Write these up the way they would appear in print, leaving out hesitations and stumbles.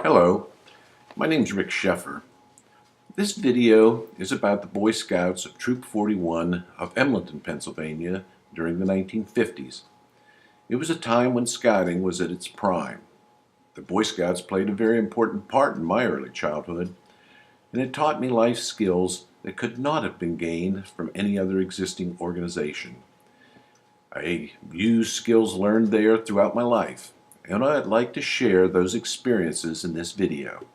Hello, my name's Rick Sheffer. This video is about the Boy Scouts of Troop 41 of Emlenton, Pennsylvania during the 1950s. It was a time when scouting was at its prime. The Boy Scouts played a very important part in my early childhood, and it taught me life skills that could not have been gained from any other existing organization. I used skills learned there throughout my life, and I'd like to share those experiences in this video.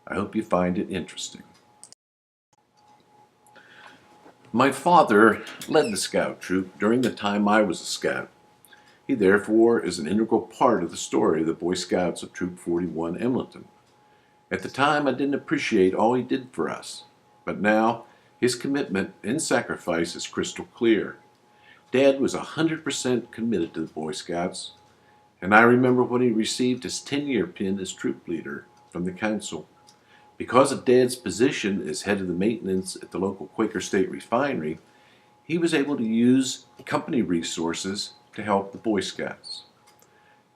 I hope you find it interesting. My father led the scout troop during the time I was a scout. He therefore is an integral part of the story of the Boy Scouts of Troop 41 Emlenton. At the time I didn't appreciate all he did for us, but now his commitment and sacrifice is crystal clear. Dad was 100% committed to the Boy Scouts, and I remember when he received his 10-year pin as troop leader from the council. Because of Dad's position as head of the maintenance at the local Quaker State refinery, he was able to use company resources to help the Boy Scouts.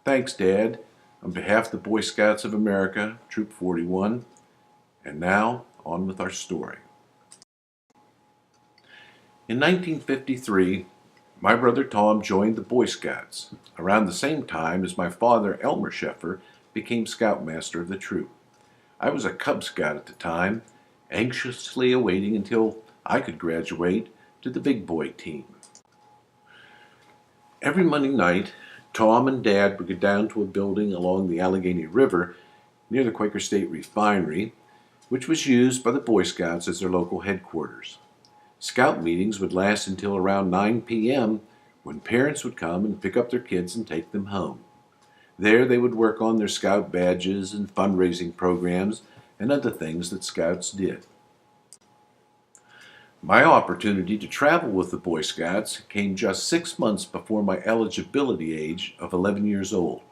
Thanks, Dad, on behalf of the Boy Scouts of America, Troop 41. And now, on with our story. In 1953, my brother Tom joined the Boy Scouts, around the same time as my father, Elmer Sheffer, became Scoutmaster of the troop. I was a Cub Scout at the time, anxiously awaiting until I could graduate to the big boy team. Every Monday night, Tom and Dad would go down to a building along the Allegheny River near the Quaker State refinery, which was used by the Boy Scouts as their local headquarters. Scout meetings would last until around 9 p.m. when parents would come and pick up their kids and take them home. There they would work on their Scout badges and fundraising programs and other things that Scouts did. My opportunity to travel with the Boy Scouts came just 6 months before my eligibility age of 11 years old.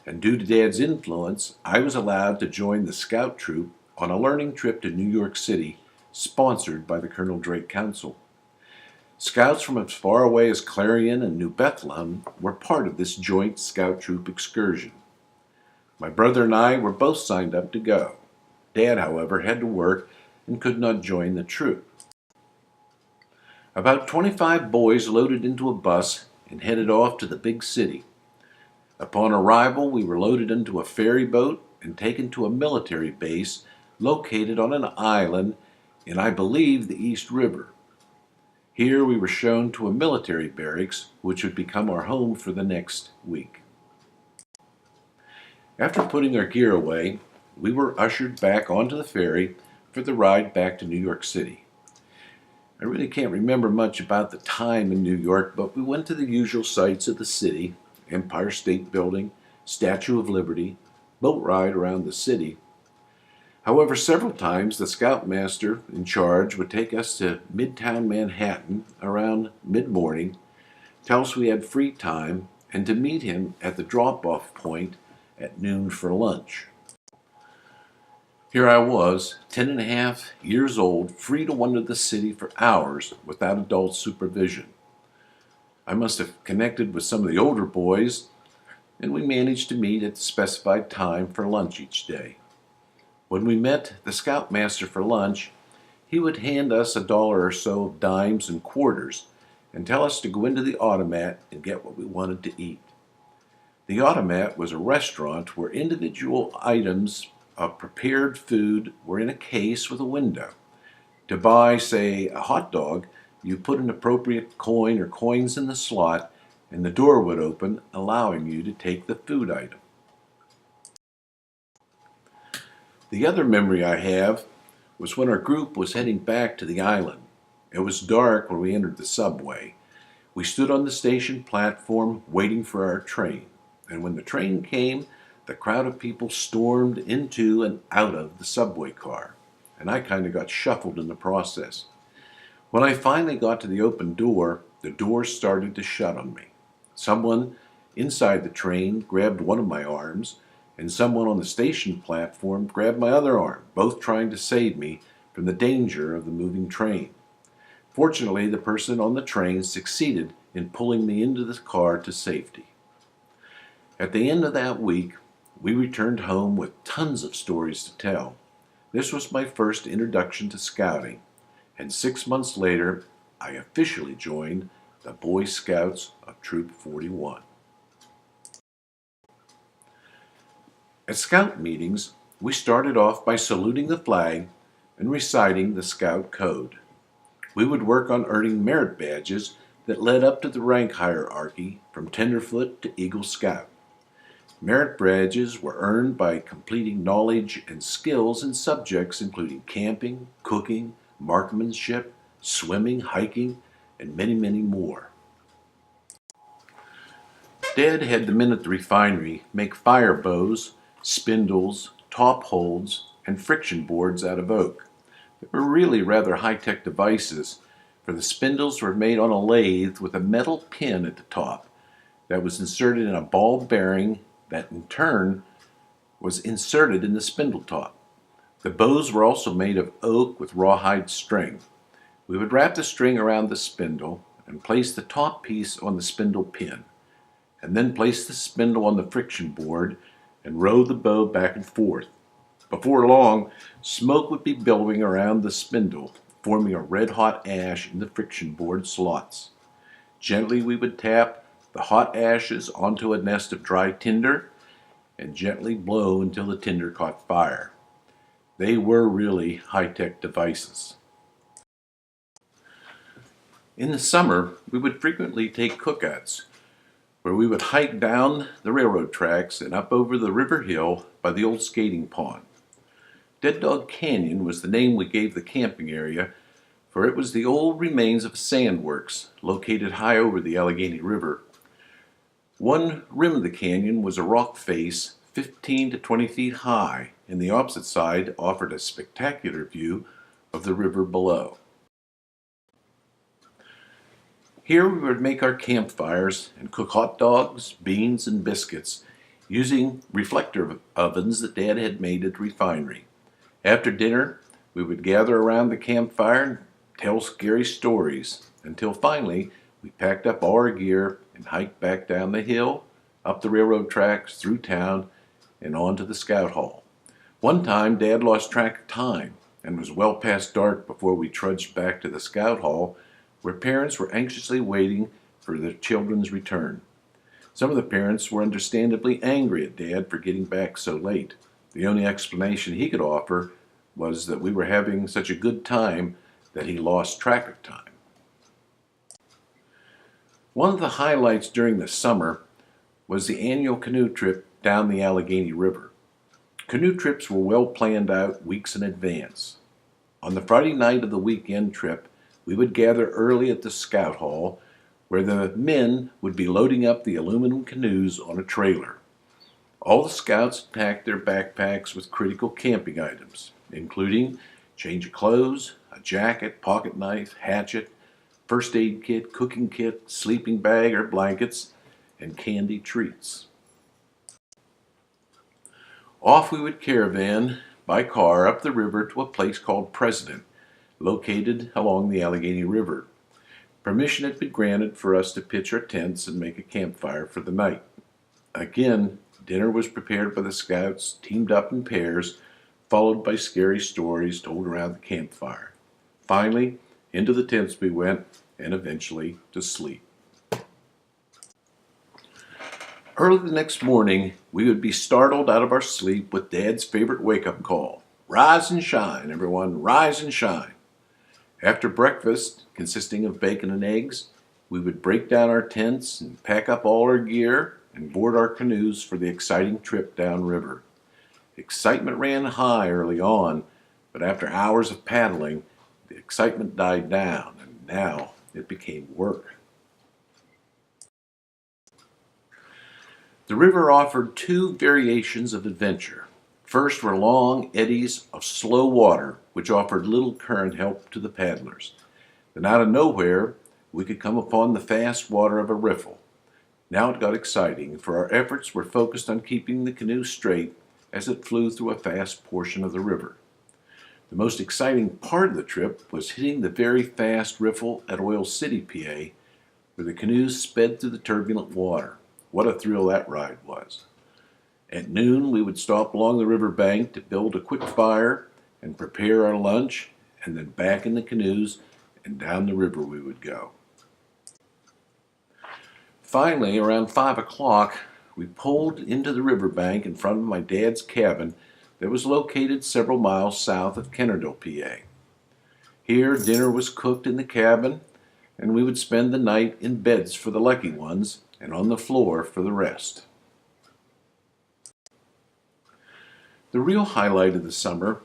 And due to Dad's influence, I was allowed to join the Scout troop on a learning trip to New York City, sponsored by the Colonel Drake Council. Scouts from as far away as Clarion and New Bethlehem were part of this joint Scout troop excursion. My brother and I were both signed up to go. Dad, however, had to work and could not join the troop. About 25 boys loaded into a bus and headed off to the big city. Upon arrival, we were loaded into a ferry boat and taken to a military base located on an island in, I believe, the East River. Here we were shown to a military barracks, which would become our home for the next week. After putting our gear away, we were ushered back onto the ferry for the ride back to New York City. I really can't remember much about the time in New York, but we went to the usual sights of the city: Empire State Building, Statue of Liberty, boat ride around the city. However, several times the Scoutmaster in charge would take us to Midtown Manhattan around mid-morning, tell us we had free time, and to meet him at the drop-off point at noon for lunch. Here I was, 10.5 years old, free to wander the city for hours without adult supervision. I must have connected with some of the older boys, and we managed to meet at the specified time for lunch each day. When we met the Scoutmaster for lunch, he would hand us $1 or so of dimes and quarters and tell us to go into the automat and get what we wanted to eat. The automat was a restaurant where individual items of prepared food were in a case with a window. To buy, say, a hot dog, you put an appropriate coin or coins in the slot, and the door would open, allowing you to take the food item. The other memory I have was when our group was heading back to the island. It was dark when we entered the subway. We stood on the station platform waiting for our train, and when the train came, the crowd of people stormed into and out of the subway car, and I kind of got shuffled in the process. When I finally got to the open door, the door started to shut on me. Someone inside the train grabbed one of my arms, and someone on the station platform grabbed my other arm, both trying to save me from the danger of the moving train. Fortunately, the person on the train succeeded in pulling me into the car to safety. At the end of that week, we returned home with tons of stories to tell. This was my first introduction to scouting, and 6 months later, I officially joined the Boy Scouts of Troop 41. At Scout meetings, we started off by saluting the flag and reciting the Scout Code. We would work on earning merit badges that led up to the rank hierarchy from Tenderfoot to Eagle Scout. Merit badges were earned by completing knowledge and skills in subjects including camping, cooking, marksmanship, swimming, hiking, and many, many more. Dad had the men at the refinery make fire bows, spindles, top holds, and friction boards out of oak. They were really rather high-tech devices, for the spindles were made on a lathe with a metal pin at the top that was inserted in a ball bearing that in turn was inserted in the spindle top. The bows were also made of oak with rawhide string. We would wrap the string around the spindle and place the top piece on the spindle pin, and then place the spindle on the friction board and row the bow back and forth. Before long, smoke would be billowing around the spindle, forming a red-hot ash in the friction board slots. Gently we would tap the hot ashes onto a nest of dry tinder and gently blow until the tinder caught fire. They were really high-tech devices. In the summer, we would frequently take cookouts, where we would hike down the railroad tracks and up over the river hill by the old skating pond. Dead Dog Canyon was the name we gave the camping area, for it was the old remains of a sandworks located high over the Allegheny River. One rim of the canyon was a rock face 15 to 20 feet high, and the opposite side offered a spectacular view of the river below. Here we would make our campfires and cook hot dogs, beans, and biscuits using reflector ovens that Dad had made at the refinery. After dinner, we would gather around the campfire and tell scary stories until finally we packed up all our gear and hiked back down the hill, up the railroad tracks, through town, and on to the scout hall. One time, Dad lost track of time and was well past dark before we trudged back to the scout hall, where parents were anxiously waiting for their children's return. Some of the parents were understandably angry at Dad for getting back so late. The only explanation he could offer was that we were having such a good time that he lost track of time. One of the highlights during the summer was the annual canoe trip down the Allegheny River. Canoe trips were well planned out weeks in advance. On the Friday night of the weekend trip, we would gather early at the scout hall, where the men would be loading up the aluminum canoes on a trailer. All the scouts packed their backpacks with critical camping items, including change of clothes, a jacket, pocket knife, hatchet, first aid kit, cooking kit, sleeping bag or blankets, and candy treats. Off we would caravan by car up the river to a place called President, located along the Allegheny River. Permission had been granted for us to pitch our tents and make a campfire for the night. Again, dinner was prepared by the scouts, teamed up in pairs, followed by scary stories told around the campfire. Finally, into the tents we went, and eventually to sleep. Early the next morning, we would be startled out of our sleep with Dad's favorite wake-up call. Rise and shine, everyone, rise and shine. After breakfast, consisting of bacon and eggs, we would break down our tents and pack up all our gear and board our canoes for the exciting trip downriver. Excitement ran high early on, but after hours of paddling, the excitement died down, and now it became work. The river offered two variations of adventure. First were long eddies of slow water, which offered little current help to the paddlers. Then out of nowhere, we could come upon the fast water of a riffle. Now it got exciting, for our efforts were focused on keeping the canoe straight as it flew through a fast portion of the river. The most exciting part of the trip was hitting the very fast riffle at Oil City, PA, where the canoes sped through the turbulent water. What a thrill that ride was. At noon, we would stop along the river bank to build a quick fire and prepare our lunch, and then back in the canoes and down the river we would go. Finally, around 5 o'clock, we pulled into the riverbank in front of my dad's cabin that was located several miles south of Kennerdell, PA. Here, dinner was cooked in the cabin, and we would spend the night in beds for the lucky ones and on the floor for the rest. The real highlight of the summer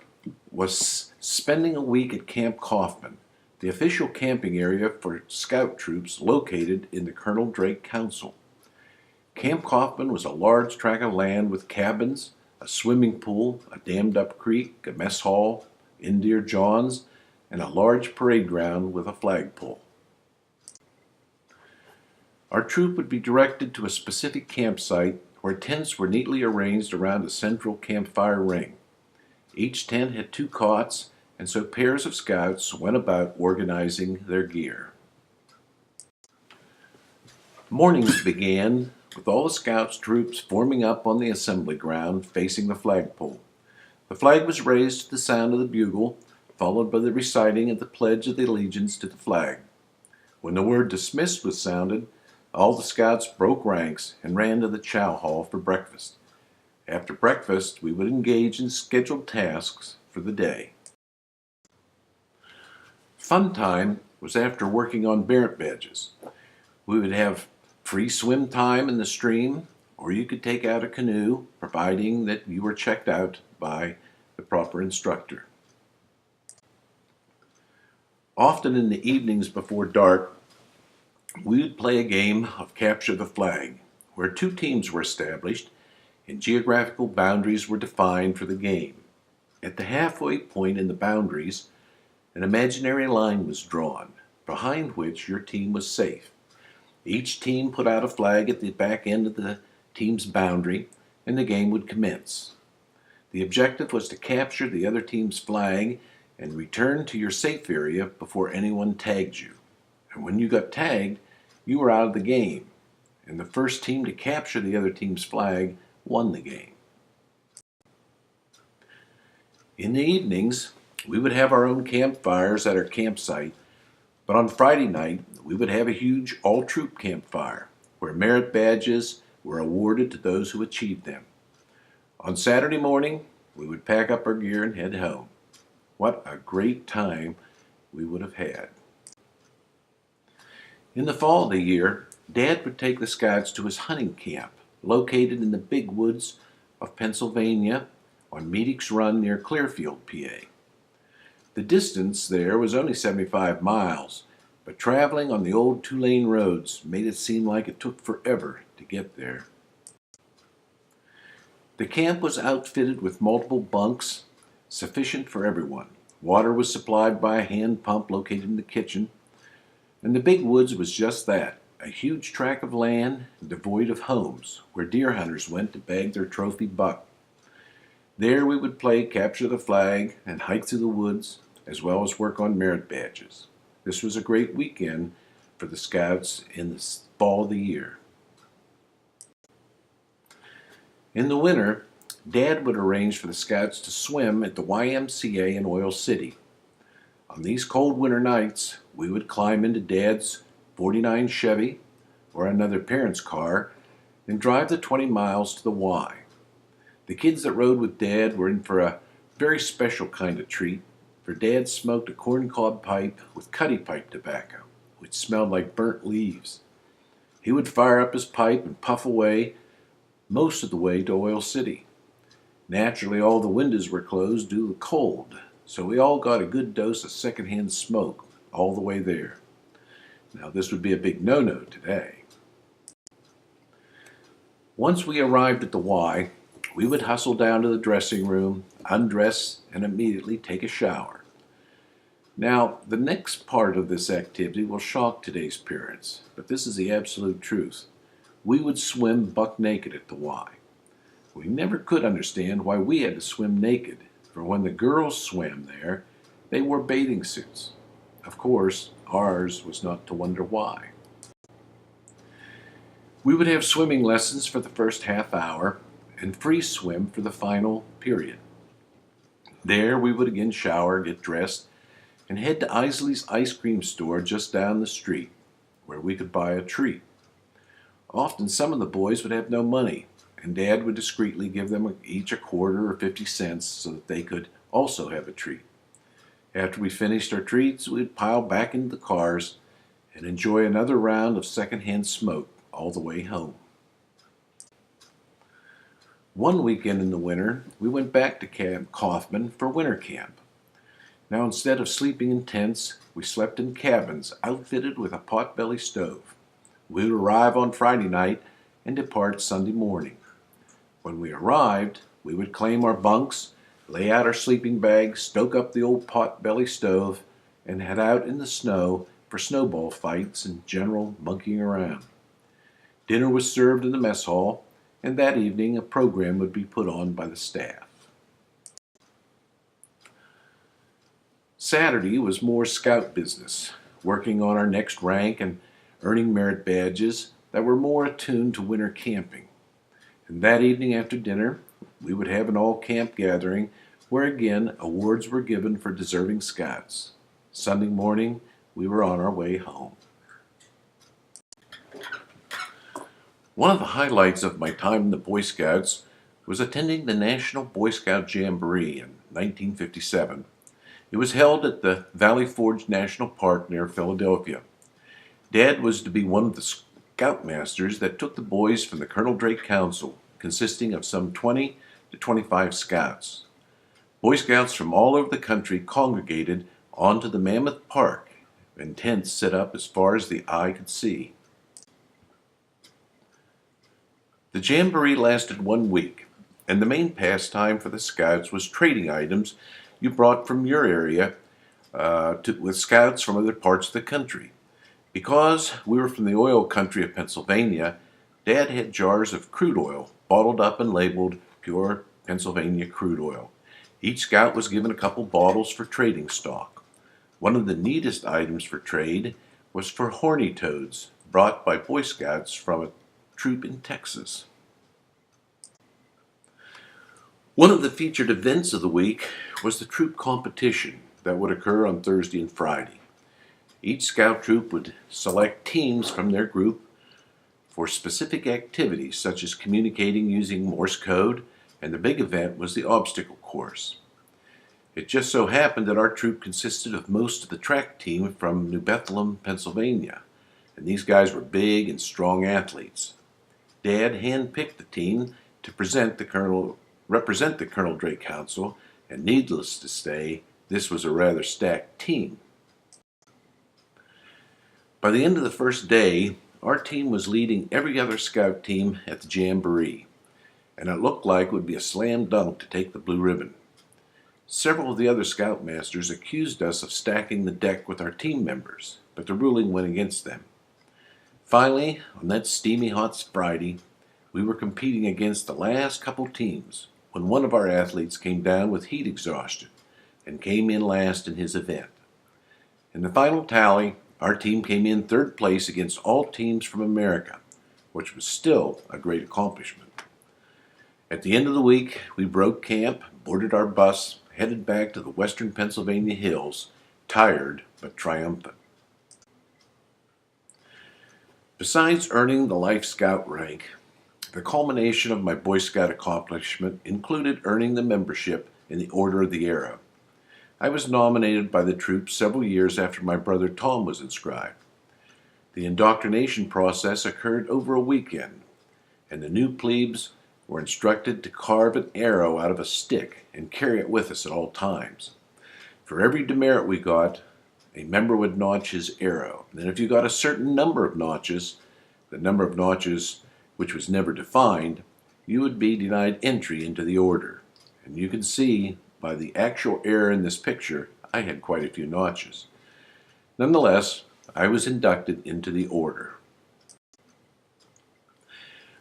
was spending a week at Camp Coffman, the official camping area for scout troops located in the Colonel Drake Council. Camp Coffman was a large tract of land with cabins, a swimming pool, a dammed-up creek, a mess hall, Indian johns, and a large parade ground with a flagpole. Our troop would be directed to a specific campsite where tents were neatly arranged around a central campfire ring. Each tent had 2 cots, and so pairs of scouts went about organizing their gear. Mornings began with all the scouts troops forming up on the assembly ground facing the flagpole. The flag was raised to the sound of the bugle, followed by the reciting of the Pledge of Allegiance to the flag. When the word dismissed was sounded, all the scouts broke ranks and ran to the chow hall for breakfast. After breakfast, we would engage in scheduled tasks for the day. Fun time was after working on merit badges. We would have free swim time in the stream, or you could take out a canoe, providing that you were checked out by the proper instructor. Often in the evenings before dark, we would play a game of capture the flag, where 2 teams were established and geographical boundaries were defined for the game. At the halfway point in the boundaries, an imaginary line was drawn, behind which your team was safe. Each team put out a flag at the back end of the team's boundary, and the game would commence. The objective was to capture the other team's flag and return to your safe area before anyone tagged you. And when you got tagged, you were out of the game, and the first team to capture the other team's flag won the game. In the evenings, we would have our own campfires at our campsite, but on Friday night, we would have a huge all-troop campfire where merit badges were awarded to those who achieved them. On Saturday morning, we would pack up our gear and head home. What a great time we would have had. In the fall of the year, Dad would take the scouts to his hunting camp, located in the big woods of Pennsylvania on Meadix Run near Clearfield, PA. The distance there was only 75 miles, but traveling on the old 2-lane roads made it seem like it took forever to get there. The camp was outfitted with multiple bunks, sufficient for everyone. Water was supplied by a hand pump located in the kitchen, and the big woods was just that, a huge tract of land devoid of homes, where deer hunters went to bag their trophy buck. There we would play capture the flag and hike through the woods, as well as work on merit badges. This was a great weekend for the scouts in the fall of the year. In the winter, Dad would arrange for the scouts to swim at the YMCA in Oil City. On these cold winter nights, we would climb into Dad's '49 Chevy or another parent's car and drive the 20 miles to the Y. The kids that rode with Dad were in for a very special kind of treat, for Dad smoked a corncob pipe with cutty pipe tobacco, which smelled like burnt leaves. He would fire up his pipe and puff away most of the way to Oil City. Naturally, all the windows were closed due to the cold, so we all got a good dose of secondhand smoke all the way there. Now, this would be a big no-no today. Once we arrived at the Y, we would hustle down to the dressing room, undress, and immediately take a shower. Now, the next part of this activity will shock today's parents, but this is the absolute truth. We would swim buck naked at the Y. We never could understand why we had to swim naked, for when the girls swam there, they wore bathing suits. Of course, ours was not to wonder why. We would have swimming lessons for the first half hour, and free swim for the final period. There we would again shower, get dressed, and head to Isley's ice cream store just down the street, where we could buy a treat. Often some of the boys would have no money, and Dad would discreetly give them each a quarter or 50 cents so that they could also have a treat. After we finished our treats, we'd pile back into the cars and enjoy another round of secondhand smoke all the way home. One weekend in the winter, we went back to Camp Coffman for winter camp. Now, instead of sleeping in tents, we slept in cabins outfitted with a potbelly stove. We would arrive on Friday night and depart Sunday morning. When we arrived, we would claim our bunks, lay out our sleeping bags, stoke up the old pot-belly stove, and head out in the snow for snowball fights and general monkeying around. Dinner was served in the mess hall, and that evening a program would be put on by the staff. Saturday was more scout business, working on our next rank and earning merit badges that were more attuned to winter camping. And that evening after dinner, we would have an all-camp gathering where again awards were given for deserving scouts. Sunday morning, we were on our way home. One of the highlights of my time in the Boy Scouts was attending the National Boy Scout Jamboree in 1957. It was held at the Valley Forge National Park near Philadelphia. Dad was to be one of the scoutmasters that took the boys from the Colonel Drake Council, consisting of some 20 to 25 scouts. Boy Scouts from all over the country congregated onto the Mammoth Park, and tents set up as far as the eye could see. The Jamboree lasted 1 week, and the main pastime for the scouts was trading items you brought from your area with scouts from other parts of the country. Because we were from the oil country of Pennsylvania, Dad had jars of crude oil bottled up and labeled pure Pennsylvania crude oil. Each scout was given a couple bottles for trading stock. One of the neatest items for trade was for horny toads brought by Boy Scouts from a troop in Texas. One of the featured events of the week was the troop competition that would occur on Thursday and Friday. Each scout troop would select teams from their group for specific activities such as communicating using Morse code, and the big event was the obstacle course. It just so happened that our troop consisted of most of the track team from New Bethlehem, Pennsylvania, and these guys were big and strong athletes. Dad handpicked the team to represent the Colonel Drake Council, and needless to say, this was a rather stacked team. By the end of the first day, our team was leading every other scout team at the Jamboree, and it looked like it would be a slam dunk to take the blue ribbon. Several of the other scoutmasters accused us of stacking the deck with our team members, but the ruling went against them. Finally, on that steamy hot Friday, we were competing against the last couple teams when one of our athletes came down with heat exhaustion and came in last in his event. In the final tally, our team came in third place against all teams from America, which was still a great accomplishment. At the end of the week, we broke camp, boarded our bus, headed back to the western Pennsylvania hills, tired but triumphant. Besides earning the Life Scout rank, the culmination of my Boy Scout accomplishment included earning the membership in the Order of the Arrow. I was nominated by the troop several years after my brother Tom was inscribed. The indoctrination process occurred over a weekend, and the new plebes were instructed to carve an arrow out of a stick and carry it with us at all times. For every demerit we got, a member would notch his arrow. And if you got a certain number of notches, the number of notches which was never defined, you would be denied entry into the order. And you can see by the actual error in this picture, I had quite a few notches. Nonetheless, I was inducted into the order.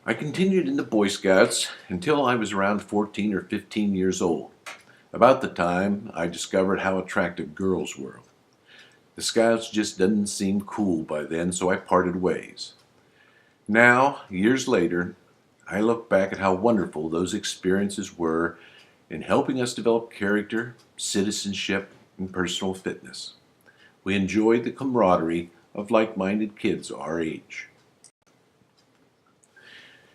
I continued in the Boy Scouts until I was around 14 or 15 years old, about the time I discovered how attractive girls were. The Scouts just didn't seem cool by then, so I parted ways. Now, years later, I look back at how wonderful those experiences were in helping us develop character, citizenship, and personal fitness. We enjoyed the camaraderie of like-minded kids our age.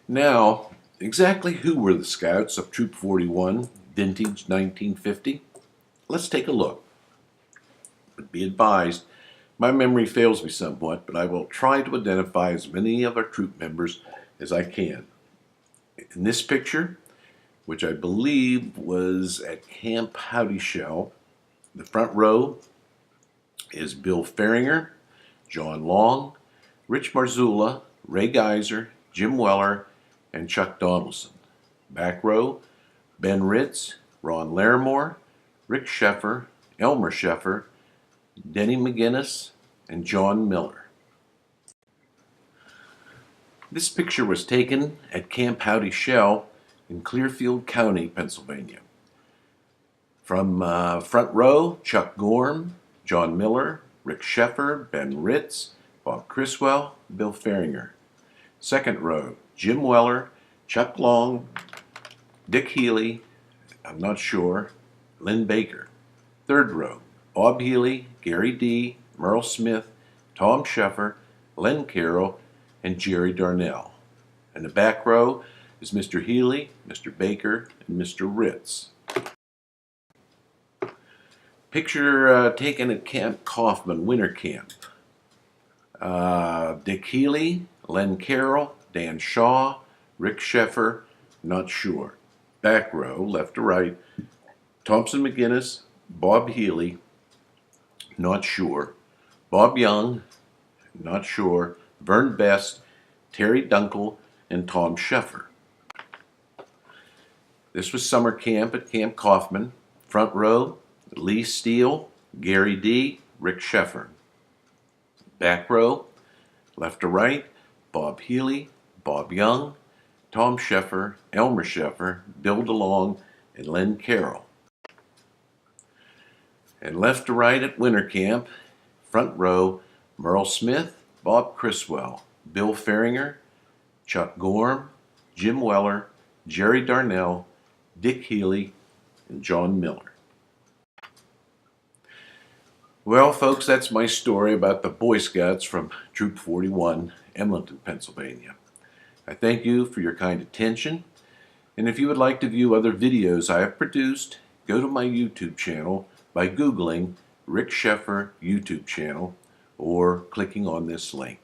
Now, exactly who were the Scouts of Troop 41, vintage 1950? Let's take a look. But be advised, my memory fails me somewhat, but I will try to identify as many of our troop members as I can. In this picture, which I believe was at Camp Howdy Shell, the front row is Bill Ferringer, John Long, Rich Marzullo, Ray Geiser, Jim Weller, and Chuck Donaldson. Back row, Ben Ritz, Ron Larimore, Rick Sheffer, Elmer Sheffer, Denny McGinnis, and John Miller. This picture was taken at Camp Howdy Shell in Clearfield County, Pennsylvania. From front row, Chuck Gorham, John Miller, Rick Sheffer, Ben Ritz, Bob Criswell, Bill Ferringer. Second row, Jim Weller, Chuck Long, Dick Healy, I'm not sure, Lynn Baker. Third row, Bob Healy, Gary D., Merle Smith, Tom Sheffer, Len Carroll, and Jerry Darnell. And the back row is Mr. Healy, Mr. Baker, and Mr. Ritz. Picture taken at Camp Coffman Winter Camp. Dick Healy, Len Carroll, Dan Shaw, Rick Sheffer, not sure. Back row, left to right, Thompson McGinnis, Bob Healy, not sure. Bob Young, not sure. Vern Best, Terry Dunkel, and Tom Sheffer. This was summer camp at Camp Coffman. Front row, Lee Steele, Gary D., Rick Sheffer. Back row, left to right, Bob Healy, Bob Young, Tom Sheffer, Elmer Sheffer, Bill DeLong, and Len Carroll. And left to right at winter camp, front row, Merle Smith, Bob Criswell, Bill Ferringer, Chuck Gorham, Jim Weller, Jerry Darnell, Dick Healy, and John Miller. Well, folks, that's my story about the Boy Scouts from Troop 41, Emlenton, Pennsylvania. I thank you for your kind attention, and if you would like to view other videos I have produced, go to my YouTube channel by Googling Rick Sheffer YouTube channel or clicking on this link.